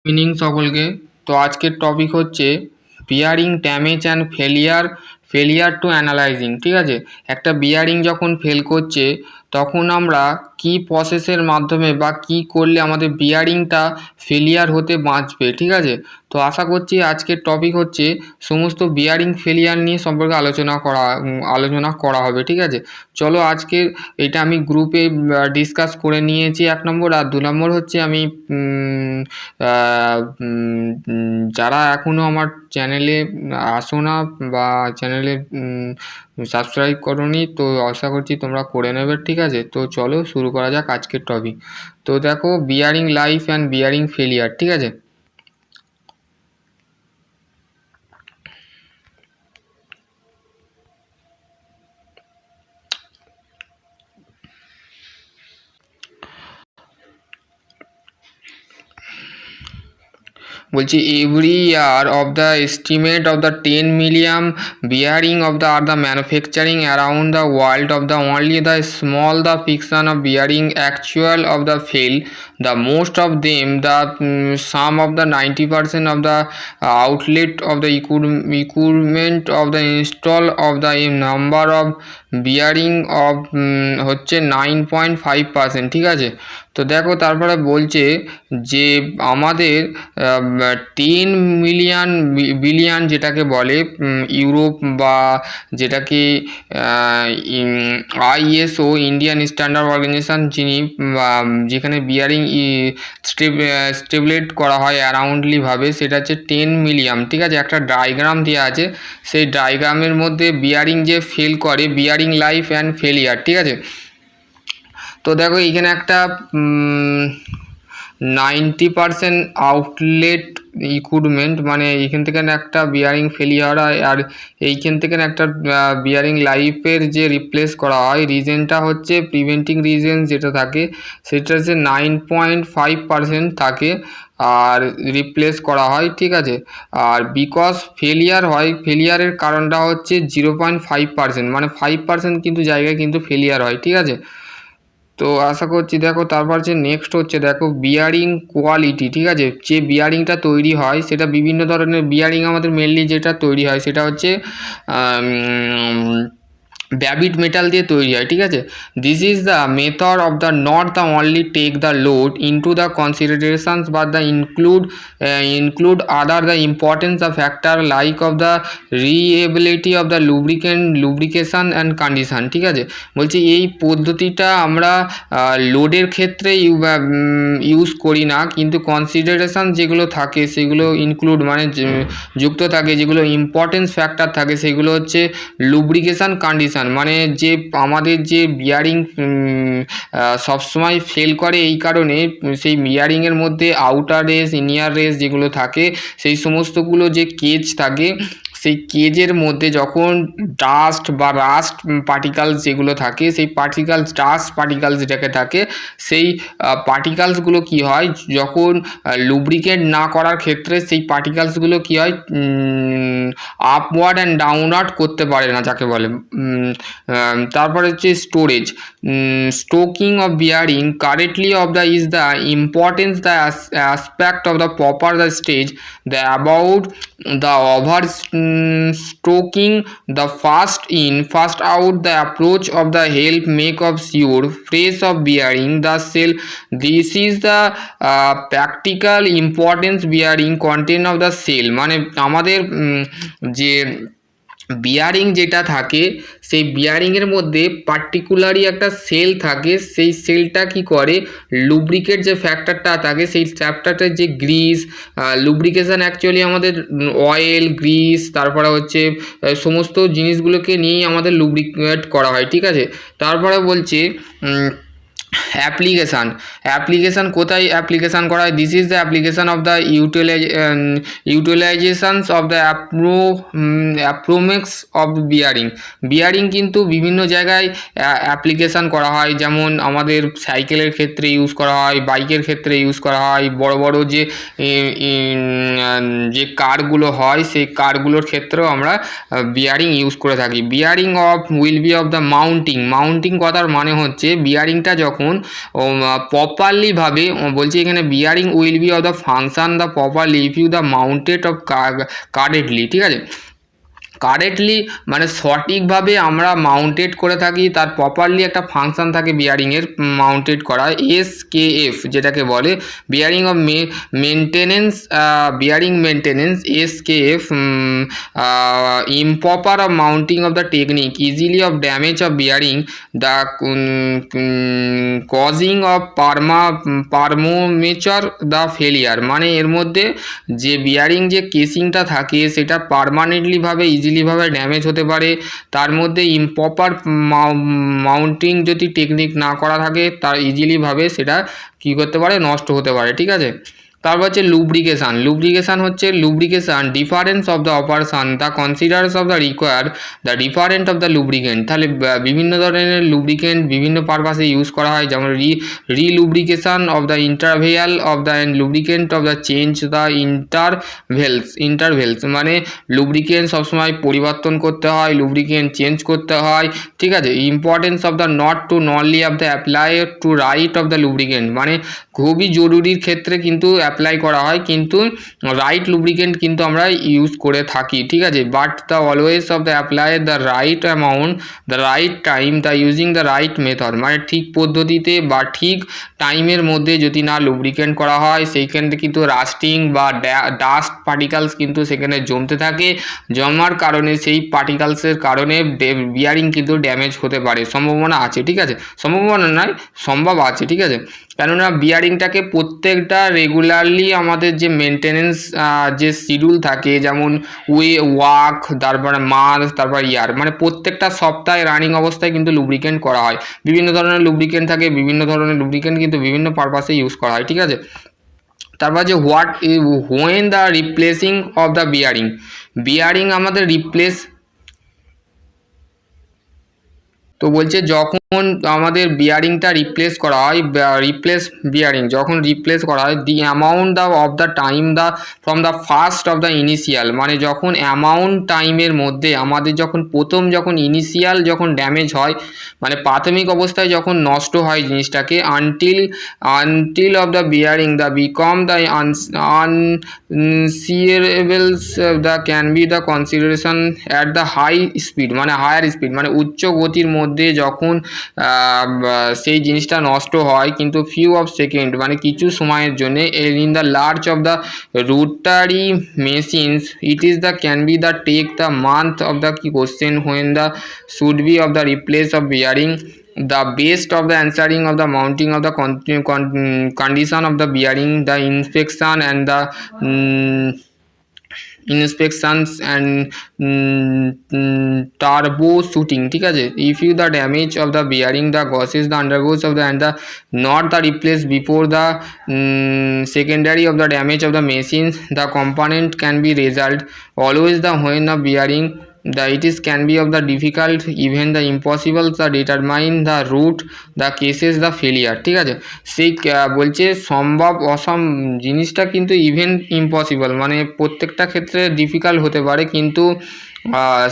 Evening সকলকে। তো আজকের টপিক হচ্ছে bearing damage and failure two analysing. ঠিক আছে, একটা বিয়ারিং যখন ফেল করছে তখন আমরা কি প্রসেসের মাধ্যমে বা কি করলে আমাদের বিয়ারিংটা ফেলিয়ার হতে বাঁচবে। ঠিক আছে, তো আশা করছি আজকের টপিক হচ্ছে সমস্ত বিয়ারিং ফেলিয়ার নিয়ে সম্পর্কে আলোচনা করা হবে। ঠিক আছে, চলো আজকে এটা আমি গ্রুপে ডিসকাস করে নিয়েছি 1 নম্বর। আর 2 নম্বর হচ্ছে আমি যারা এখনও আমার চ্যানেলে আসো না বা চ্যানেলে সাবস্ক্রাইব করোনি, তো আশা করছি তোমরা করে নেবে। ঠিক আছে, তো চলো শুরু করা যাক আজকের টপিক। তো দেখো, bearing life and bearing failure. ঠিক আছে, বলছি every year of the estimate of the 10 million bearing of the are the manufacturing around the world of the only the small the fiction of bearing actual of the fail the most of them the some of the 90% of the outlet of the equipment of the install of the number of bearing of হচ্ছে 9.5%। ঠিক আছে, তো দেখো তারপরে বলছে যে আমাদের 10 million billion যেটাকে বলে ইউরোপ বা যেটাকে আইএসও ইন্ডিয়ান স্ট্যান্ডার্ড অর্গানাইজেশন যেখানে বিয়ারিং স্টেবলেট করা হয় অ্যারাউন্ডলিভাবে, সেটা হচ্ছে 10 মিলিয়ন। ঠিক আছে, একটা ডায়াগ্রাম দেওয়া আছে, সেই ডায়াগ্রামের মধ্যে বিয়ারিং যে ফেল করে, বিয়ারিং লাইফ অ্যান্ড ফেলিয়ার। ঠিক আছে, তো দেখো এইখানে একটা 90% আউটলেট ইকুইপমেন্ট, মানে এইখান থেকে একটা বিয়ারিং ফেলিয়ার হয়, আর এইখান থেকে একটা বিয়ারিং লাইফের যে রিপ্লেস করা হয়, রিজনটা হচ্ছে প্রিভেন্টিং রিজন যেটা থাকে সেটা হচ্ছে 9.5% থাকে আর রিপ্লেস করা হয়। ঠিক আছে, আর বিকজ ফেলিয়ার হয়, ফেলিয়ারের কারণটা হচ্ছে 0.5%, মানে 5% কিন্তু জায়গায় কিন্তু ফেলিয়ার হয়। ঠিক আছে, তো আশা করছি দেখো তারপর যে নেক্সট হচ্ছে দেখো বিয়ারিং কোয়ালিটি। ঠিক আছে, যে বিয়ারিংটা তৈরি হয় সেটা বিভিন্ন ধরনের বিয়ারিং আমাদের মেনলি যেটা তৈরি হয় সেটা হচ্ছে ব্যাবিট মেটাল দিয়ে তৈরি হয়। ঠিক আছে, this is the method of the not the only take the load into the considerations but the include other the importance the factor like of the reliability of the lubrication and condition. ঠিক আছে, বলছি এই পদ্ধতিটা আমরা লোডের ক্ষেত্রে use করি না, কিন্তু কনসিডারেশন যেগুলো থাকে সেগুলো ইনক্লুড মানে যুক্ত থাকে, যেগুলো ইম্পর্টেন্স ফ্যাক্টর থাকে সেগুলো হচ্ছে লুব্রিকেশন কন্ডিশন, মানে যে আমাদের যে বিয়ারিং সবসময় ফেল করে এই কারণে সেই বিয়ারিংয়ের মধ্যে আউটার রেস ইনিয়ার রেস যেগুলো থাকে সেই সমস্তগুলো যে কেজ থাকে, সেই কেজের মধ্যে যখন ডাস্ট বা রাস্ট পার্টিকালস যেগুলো থাকে, সেই ডাস্ট পার্টিকালস যেটাকে থাকে, সেই পার্টিকালসগুলো কি হয় যখন লুব্রিকেট না করার ক্ষেত্রে সেই পার্টিকালসগুলো কি হয় আপওয়ার্ড অ্যান্ড ডাউনওয়ার্ড করতে পারে না, যাকে বলে। তারপরে হচ্ছে storage stocking of bearing correctly of the is the importance the aspect of the proper the stage the about the over stroking the fast in fast out the approach of the help make of sure phrase of bearing the cell. This is the practical importance bearing content of the cell, মানে আমাদের যে bearing যেটা থাকে সেই বিয়ারিংয়ের মধ্যে পার্টিকুলারই একটা sell থাকে, সেই সেলটা কি করে লুব্রিকেট যে ফ্যাক্টরটা থাকে সেই ফ্যাক্টরটার যে গ্রিস লুব্রিকেশন অ্যাকচুয়ালি আমাদের অয়েল গ্রিস তারপরে হচ্ছে সমস্ত জিনিসগুলোকে নিয়েই আমাদের লুব্রিকেট করা হয়। ঠিক আছে, তারপরে বলছে অ্যাপ্লিকেশান কোথায় অ্যাপ্লিকেশান করা হয়, this is the application of the utilisations of the approx of bearing কিন্তু বিভিন্ন জায়গায় অ্যাপ্লিকেশান করা হয়, যেমন আমাদের সাইকেলের ক্ষেত্রে ইউজ করা হয়, বাইকের ক্ষেত্রে ইউজ করা হয়, বড় বড় যে কারগুলো হয় সেই কারগুলোর ক্ষেত্রেও আমরা বিয়ারিং ইউজ করে থাকি। Bearing of will be of the mounting কথার মানে হচ্ছে বিয়ারিংটা যখন যখন প্রপারলি ভাবে বলছে এখানে bearing will be of the function the properly if you the mounted of correctly, ঠিক আছে। কারেক্টলি মানে সঠিকভাবে আমরা মাউন্টেড করে থাকি, তার প্রপারলি একটা ফাংশন থাকে বিয়ারিংয়ের মাউন্টেড করা, SKF যেটাকে বলে bearing of maintenance, bearing maintenance SKF, improper of mounting of the technique easily of damage of bearing, the causing of permomature the failure, মানে এর মধ্যে যে বিয়ারিং যে কেসিংটা থাকে সেটা পারমানেন্টলি ভাবে ইজিলি ভাবে ড্যামেজ হতে পারে, তার মধ্যে ইমপ্রপার মাউন্টিং যদি টেকনিক না করা থাকে তার ইজিলি ভাবে সেটা কী করতে পারে, নষ্ট হতে পারে, ঠিক আছে। তারপর হচ্ছে লুব্রিকেশান হচ্ছে difference of the operation the considers of the require the different of the lubricant. তাহলে বিভিন্ন ধরনের লুব্রিকেন্ট বিভিন্ন পারপাসে ইউজ করা হয়, যেমন relubrication of the interval of the lubricant of the change the intervals, মানে লুব্রিকেন্ট সবসময় পরিবর্তন করতে হয়, লুব্রিকেন্ট চেঞ্জ করতে হয়, ঠিক আছে। Importance of the not to only of the apply to right of the lubricant, মানে খুবই জরুরির ক্ষেত্রে কিন্তু অ্যাপ্লাই করা হয়, কিন্তু রাইট লুব্রিকেন্ট কিন্তু আমরা ইউজ করে থাকি, ঠিক আছে। But the always of the apply the right amount the right time the using the right method, মানে ঠিক পদ্ধতিতে বা ঠিক টাইমের মধ্যে যদি না লুব্রিকেন্ট করা হয় সেইখানে কিন্তু রাস্টিং বা ডাস্ট পার্টিকালস কিন্তু সেখানে জমতে থাকে, জমার কারণে সেই পার্টিকালসের কারণে বিয়ারিং কিন্তু ড্যামেজ হতে পারে, সম্ভাবনা আছে, ঠিক আছে। সম্ভাবনা নয়, সম্ভব আছে, ঠিক আছে। কেননা বিয়ারিংটাকে প্রত্যেকটা রেগুলারলি আমাদের যে মেনটেনেন্স যে শিডিউল থাকে, যেমন ওয়াক, তারপরে মান্থ, তারপর ইয়ার, মানে প্রত্যেকটা সপ্তাহে রানিং অবস্থায় কিন্তু লুব্রিকেন্ট করা হয়। বিভিন্ন ধরনের লুব্রিকেন্ট থাকে, বিভিন্ন ধরনের লুব্রিকেন্ট কিন্তু বিভিন্ন পারপাসে ইউজ করা হয়, ঠিক আছে। তারপর যে when the replacing of the bearing আমাদের রিপ্লেস, তো বলছে যখন আমাদের বিয়ারিংটা রিপ্লেস করা হয়, বিয়ারিং যখন রিপ্লেস করা হয়, দি amount of the time from the first of the initial, মানে যখন অ্যামাউন্ট টাইমের মধ্যে আমাদের যখন ইনিশিয়াল যখন ড্যামেজ হয়, মানে প্রাথমিক অবস্থায় যখন নষ্ট হয় জিনিসটাকে, until of the bearing the become the unserviceables the can be the consideration at the higher speed, মানে উচ্চ গতির মধ্যে যখন সেই জিনিসটা নষ্ট হয় কিন্তু ফিউ অফ সেকেন্ড, মানে কিছু সময়ের জন্য, in the large of the rotary machines it is the can be the take the month of the question when the should be of the replace of bearing the best of the answering of the mounting of the condition of the bearing, the inspection and the inspections and troubleshooting, ঠিক আছে। if you the damage of the bearing the gases the undergoes of the and the not the replace before the secondary of the damage of the machines, the component can be result always the when the bearing the it is can be of the difficult even the impossible the determine the root the cases the failure, ঠিক আছে। সেই বলছে সম্ভব জিনিসটা কিন্তু even impossible, মানে প্রত্যেকটা ক্ষেত্রে ডিফিকাল্ট হতে পারে, কিন্তু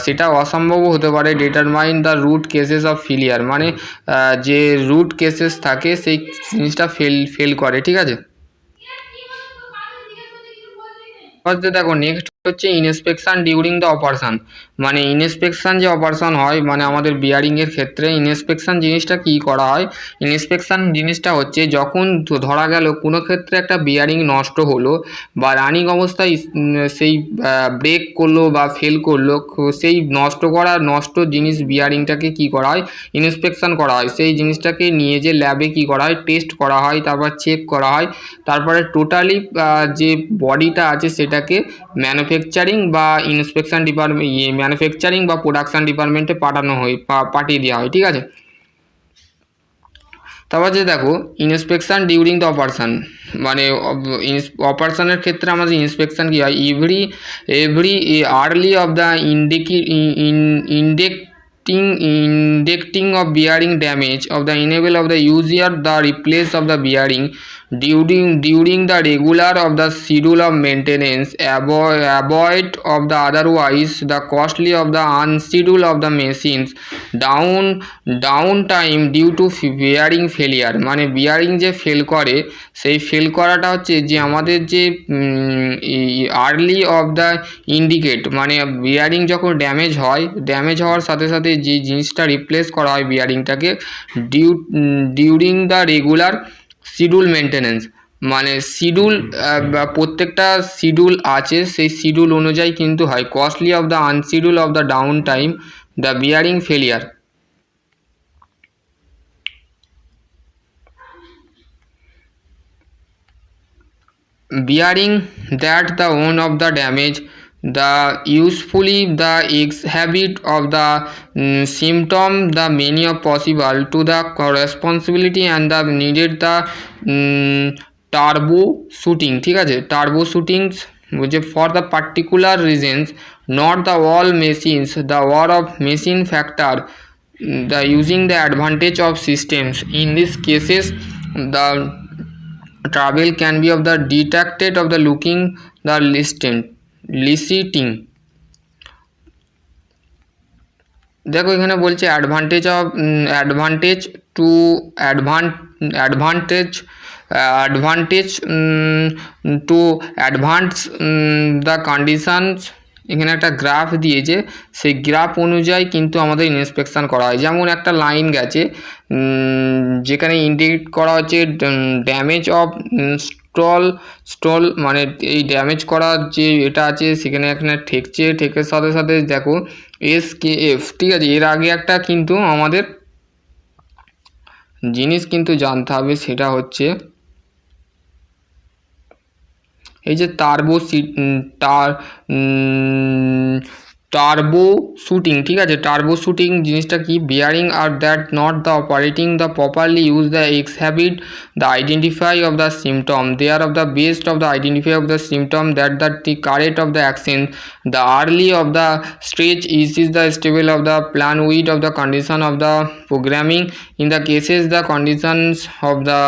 সেটা অসম্ভবও হতে পারে। Determine the root cases of failure, মানে যে রুট কেসেস থাকে সেই জিনিসটা ফেল করে, ঠিক আছে। দেখো নেক্সট হচ্ছে ইনস্পেকশন ডিউরিং দ্য অপারেশন, মানে ইনস্পেকশন যে অপারেশন হয়, মানে আমাদের বিয়ারিংয়ের ক্ষেত্রে ইনস্পেকশন জিনিসটা কি করা হয়। ইনস্পেকশন জিনিসটা হচ্ছে যখন ধরা গেল কোনো ক্ষেত্রে একটা বিয়ারিং নষ্ট হলো বা রানিং অবস্থায় সেই ব্রেক করলো বা ফেল করলো, সেই নষ্ট জিনিস বিয়ারিংটাকে কি করা হয়, ইনস্পেকশন করা হয়। সেই জিনিসটাকে নিয়ে যে ল্যাবে কি করা হয়, টেস্ট করা হয়, তারপর চেক করা হয়, তারপরে টোটালি যে বডিটা আছে সেটাকে ম্যানুফ্যাকচারিং বা ইন্সপেকশন ম্যানুফ্যাকচারিং বা প্রোডাকশান ডিপার্টমেন্টে পাঠিয়ে দেওয়া হয়, ঠিক আছে। তারপর যে দেখো ইন্সপেকশান ডিউরিং দ্য অপারেশান, মানে অপারেশানের ক্ষেত্রে আমাদের ইন্সপেকশান কী হয়, every early of the indicting of bearing damage of the enable of the user the replace of the bearing during the regular of the schedule of maintenance, avoid of the otherwise the costly of the unschedule of the machines, downtime due to bearing failure, মানে bearing যে fail করে সেই fail করাটা হচ্ছে যে আমাদের যে early of the indicate, মানে বিয়ারিং যখন ড্যামেজ হয়, ড্যামেজ হওয়ার সাথে সাথে যে জিনিসটা রিপ্লেস করা হয় বিয়ারিংটাকে during the regular schedule maintenance, মানে শিডিউল প্রত্যেকটা শিডিউল আছে, সেই শিডিউল অনুযায়ী কিন্তু হয়। Costly of the unschedule of the down time the bearing failure, bearing that the one of the damage the usefully the exhibit of the symptom the many of possible to the responsibility and the needed the turbo shooting, ঠিক আছে, turbo shootings যে for the particular reasons not the all machines the war of machine factor the using the advantage of systems in these cases the trouble can be of the detected of the looking the listing। দেখো এখানে বলছে advantage of advantage to advantage to advance the conditions, এখানে একটা graph দিয়েছে, সেই graph অনুযায়ী কিন্তু আমাদের ইন্সপেকশান করা হয়। যেমন একটা লাইন গেছে যেখানে ইন্ডিকেট করা হচ্ছে ড্যামেজ অফ স্টল, মানে এই ড্যামেজ করার যে এটা আছে সেখানে এখানে ঠেকছে, ঠেকের সাথে সাথে দেখো SKF, ঠিক আছে। এর আগে একটা কিন্তু আমাদের জিনিস কিন্তু জানতে হবে, সেটা হচ্ছে এই যে টার্বো শুটিং, ঠিক আছে। টার্বো শুটিং জিনিসটা কি, বিয়ারিং আর that not the operating the properly use the exhibit the identify of the symptom they are of the best of the identify of the symptom that the correct of the action the early of the stage is the stable of the plan with of the condition of the programming in the cases the conditions of the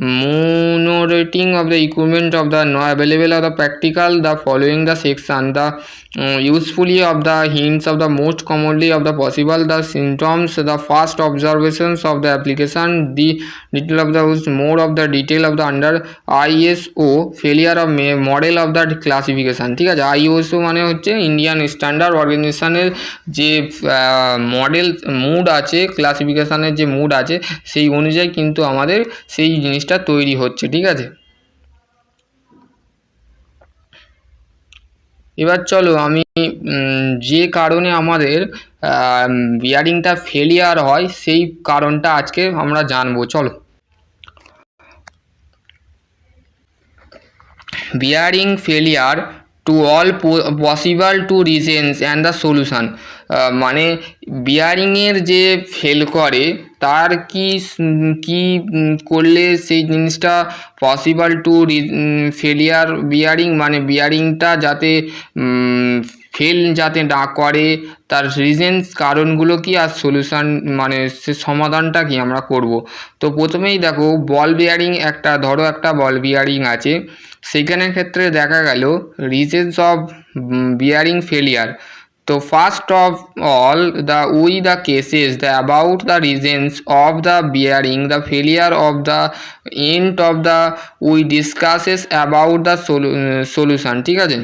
monitoring of the equipment of the available of the practical the following the section the usefully of the hints of the most commonly of the possible the symptoms the first observations of the application the detail of the more of the detail of the under ISO failure of model of the classification, ঠিক আছে। ISO মানে হচ্ছে Indian standard অর্গানাইজেশনের যে model mood আছে, ক্লাসিফিকেশানের যে mood আছে সেই অনুযায়ী কিন্তু আমাদের সেই জিনিসটা তৈরি হচ্ছে, ঠিক আছে। এবার চলো আমি যে কারণে আমাদের বিয়ারিংটা ফেলিয়ার হয় সেই কারণটা আজকে আমরা জানবো, চলো। Bearing failure to all possible to reasons and the solution, মানে বিয়ারিংয়ের যে ফেল করে তার কি করলে সেই জিনিসটা পসিবল টু ফেলিয়ার বিয়ারিং, মানে বিয়ারিংটা যাতে ফেল যাতে না করে তার রিজনস কারণগুলো কি আর সলিউশন মানে সে সমাধানটা কি আমরা করব। তো প্রথমেই দেখো বল বিয়ারিং, একটা ধরো একটা বল বিয়ারিং আছে, সেইখানের ক্ষেত্রে দেখা গেল রিজনস অফ বিয়ারিং ফেলিয়ার। তো first of all the cases the about the reasons of the bearing the failure of the end of the we discusses about the solution, ঠিক আছে।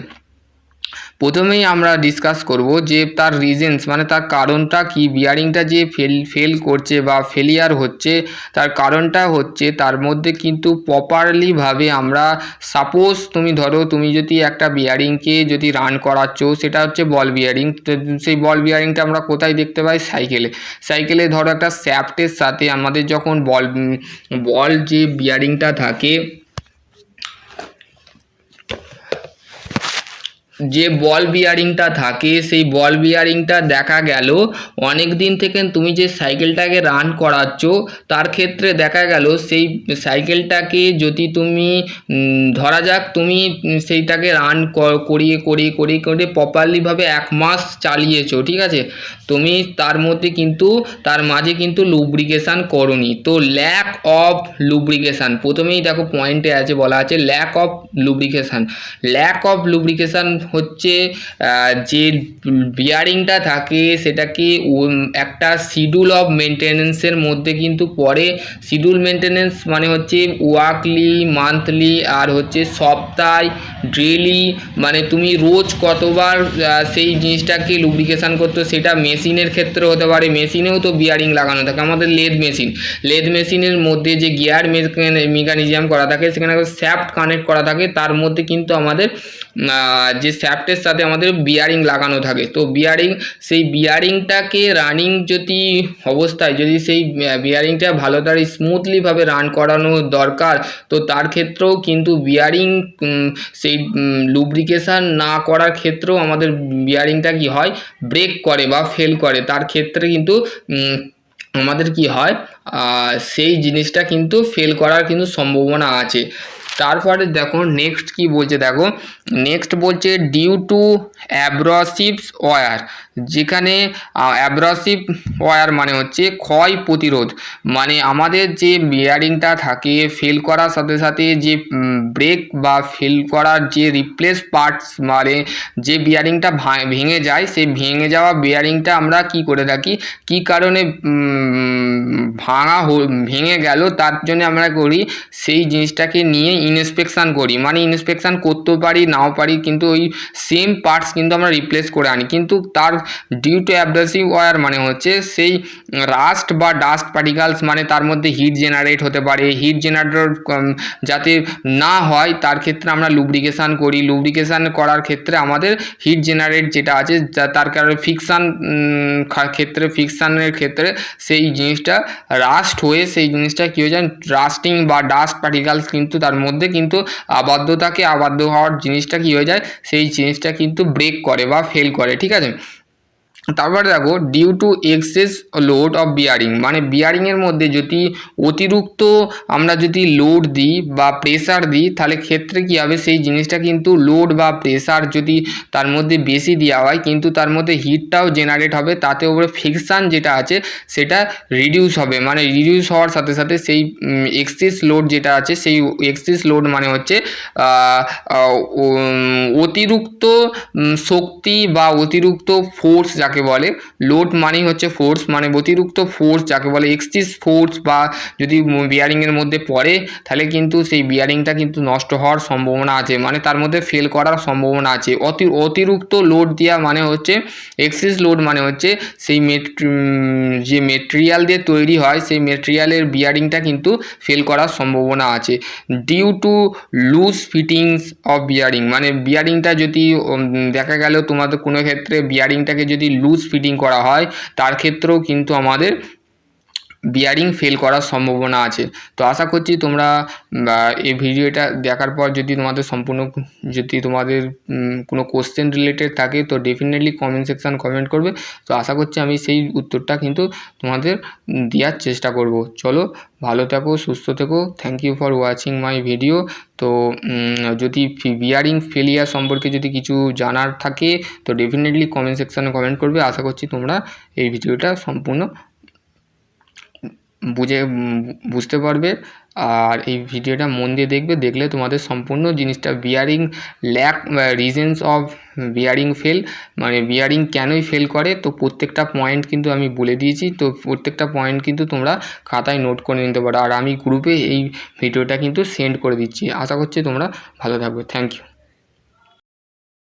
প্রথমেই আমরা ডিসকাস করব যে তার রিজনস মানে তার কারণটা কি, বিয়ারিংটা যে ফেল করছে বা ফেলিয়ার হচ্ছে তার কারণটা হচ্ছে তার মধ্যে কিন্তু প্রপারলিভাবে আমরা সাপোজ তুমি ধরো তুমি যদি একটা বিয়ারিংকে যদি রান করাচ্ছ, সেটা হচ্ছে বল বিয়ারিং, সেই বল বিয়ারিংটা আমরা কোথায় দেখতে পাই, সাইকেলে ধরো একটা শ্যাফটের সাথে আমাদের যখন বল যে বিয়ারিংটা থাকে যে বল বিয়ারিংটা থাকে সেই বল বিয়ারিংটা দেখা গেল অনেক দিন থেকে তুমি যে সাইকেলটাকে রান করাচ্ছ তার ক্ষেত্রে দেখা গেল সেই সাইকেলটাকে যদি তুমি ধরা যাক তুমি সেইটাকে রান করিয়ে করিয়ে করিয়ে করিয়ে প্রপারলিভাবে 1 মাস চালিয়েছো, ঠিক আছে, তুমি তার মধ্যে কিন্তু তার মাঝে কিন্তু লুব্রিকেশান করোনি। তো ল্যাক অফ লুব্রিকেশান প্রথমেই দেখো পয়েন্টে আছে, বলা আছে ল্যাক অফ লুব্রিকেশান। ল্যাক অফ লুব্রিকেশান হচ্ছে যে বিয়ারিংটা থাকে সেটাকে একটা শিডিউল অফ মেনটেনেন্সের মধ্যে কিন্তু পড়ে। শিডিউল মেনটেনেন্স মানে হচ্ছে ওয়াকলি, মান্থলি আর হচ্ছে সপ্তাহে, ডেইলি, মানে তুমি রোজ কতবার সেই জিনিসটাকে লুব্রিকেশান করতো। সেটা মেশিনের ক্ষেত্রে হতে পারে, মেশিনেও তো বিয়ারিং লাগানো থাকে। আমাদের লেদ মেশিনের মধ্যে যে গিয়ার মেকানিজম করা থাকে সেখানে শ্যাফট কানেক্ট করা থাকে, তার মধ্যে কিন্তু আমাদের যে শ্যাফটের সাথে আমাদের বিয়ারিং লাগানো থাকে। তো সেই বিয়ারিংটাকে রানিং যদি অবস্থায় যদি সেই বিয়ারিংটা ভালো তার স্মুথলিভাবে রান করানো দরকার, তো তার ক্ষেত্রেও কিন্তু বিয়ারিং সেই লুব্রিকেশান না করার ক্ষেত্রেও আমাদের বিয়ারিংটা কি হয়, ব্রেক করে বা ফেল করে। তার ক্ষেত্রে কিন্তু আমাদের কি হয়, সেই জিনিসটা কিন্তু ফেল করার কিন্তু সম্ভাবনা আছে। তারপরে দেখো নেক্সট কি বলছে, দেখো নেক্সট বলছে ডিউ টু অ্যাব্রাসিভ ওয়্যার। যেখানে অ্যাব্রাসিভ ওয়্যার মানে হচ্ছে ক্ষয় প্রতিরোধ, মানে আমাদের যে বিয়ারিংটা থাকে ফেল করার সাথে সাথে যে ব্রেক বা ফেল করার যে রিপ্লেস পার্টস, মানে যে বিয়ারিংটা ভেঙে যায়, সেই ভেঙে যাওয়া বিয়ারিংটা আমরা কি করে থাকি, কি কারণে ভেঙে গেল তার জন্য আমরা করি সেই জিনিসটাকে নিয়ে ইন্সপেকশান করি। মানে ইন্সপেকশান করতেও পারি নাও পারি, কিন্তু ওই সেম পার্টস কিন্তু আমরা রিপ্লেস করে আনি। কিন্তু তার ডিউ টু অ্যাব্রাসিভ ওয়্যার মানে হচ্ছে সেই রাস্ট বা ডাস্ট পার্টিকেলস, মানে তার মধ্যে হিট জেনারেট হতে পারে। হিট জেনারেটর যাতে না হয় তার ক্ষেত্রে আমরা লুব্রিকেশান করি। লুব্রিকেশান করার ক্ষেত্রে আমাদের হিট জেনারেট যেটা আছে তার কারণে ফিকশানের ক্ষেত্রে সেই জিনিসটা রাস্ট হয়ে সেই জিনিসটা কী হয়ে যায়, রাস্টিং বা ডাস্ট পার্টিকেলস কিন্তু তার মধ্যে কিন্তু আবদ্ধ হওয়ার জিনিসটা কী হয়ে যায়, সেই জিনিসটা কিন্তু ব্রেক করে বা ফেল করে, ঠিক আছে। তারপরে দেখো due to excess load of bearing, মানে বিয়ারিংয়ের মধ্যে যদি অতিরিক্ত আমরা যদি লোড দিই বা প্রেসার দিই তাহলে ক্ষেত্রে কী হবে, সেই জিনিসটা কিন্তু লোড বা প্রেসার যদি তার মধ্যে বেশি দেওয়া হয় কিন্তু তার মধ্যে হিটটাও জেনারেট হবে, তাতে উপরে ফ্রিকশান যেটা আছে সেটা রিডিউস হবে। মানে রিডিউস হওয়ার সাথে সাথে সেই এক্সেস লোড যেটা আছে, সেই এক্সেস লোড মানে হচ্ছে অতিরিক্ত শক্তি বা অতিরিক্ত ফোর্স যাকে বলে। লোড মানেই হচ্ছে ফোর্স, মানে অতিরিক্ত ফোর্স যাকে বলে এক্সেস ফোর্স বা যদি বিয়ারিংয়ের মধ্যে পড়ে তাহলে কিন্তু সেই বিয়ারিংটা কিন্তু নষ্ট হওয়ার সম্ভাবনা আছে, মানে তার মধ্যে ফেল করার সম্ভাবনা আছে। অতিরিক্ত লোড দেওয়া মানে হচ্ছে এক্সেস লোড মানে হচ্ছে সেই যে মেটেরিয়াল দিয়ে তৈরি হয় সেই মেটেরিয়ালের বিয়ারিংটা কিন্তু ফেল করার সম্ভাবনা আছে। Due to loose fittings of bearing, মানে বিয়ারিংটা যদি দেখা গেল তোমাদের কোনো ক্ষেত্রে বিয়ারিংটাকে যদি লুজ ফিটিং করা হয় তার ক্ষেত্রেও কিন্তু আমাদের বিয়ারিং ফেল করার সম্ভাবনা আছে। তো আশা করছি তোমরা এই ভিডিওটা দেখার পর যদি তোমাদের তোমাদের কোনো কোশ্চেন রিলেটেড থাকে তো ডেফিনেটলি কমেন্ট সেকশান কমেন্ট করবে। তো আশা করছি আমি সেই উত্তরটা কিন্তু তোমাদের দেওয়ার চেষ্টা করব। চলো ভালো থেকো, সুস্থ থেকো। Thank you for watching my video. তো যদি বিয়ারিং ফেলিয়ার সম্পর্কে যদি কিছু জানার থাকে তো ডেফিনেটলি কমেন্ট সেকশানে কমেন্ট করবে। আশা করছি তোমরা এই ভিডিওটা সম্পূর্ণ বুঝতে পারবে। আর এই ভিডিওটা মন দিয়ে দেখলে তোমাদের সম্পূর্ণ জিনিসটা bearing reasons of bearing fail, মানে বিয়ারিং কেনই ফেল করে, তো প্রত্যেকটা পয়েন্ট কিন্তু আমি বলে দিয়েছি। তো প্রত্যেকটা পয়েন্ট কিন্তু তোমরা খাতায় নোট করে নিতে পারো, আর আমি গ্রুপে এই ভিডিওটা কিন্তু সেন্ড করে দিচ্ছি। আশা করছি তোমরা ভালো থাকবে। Thank you.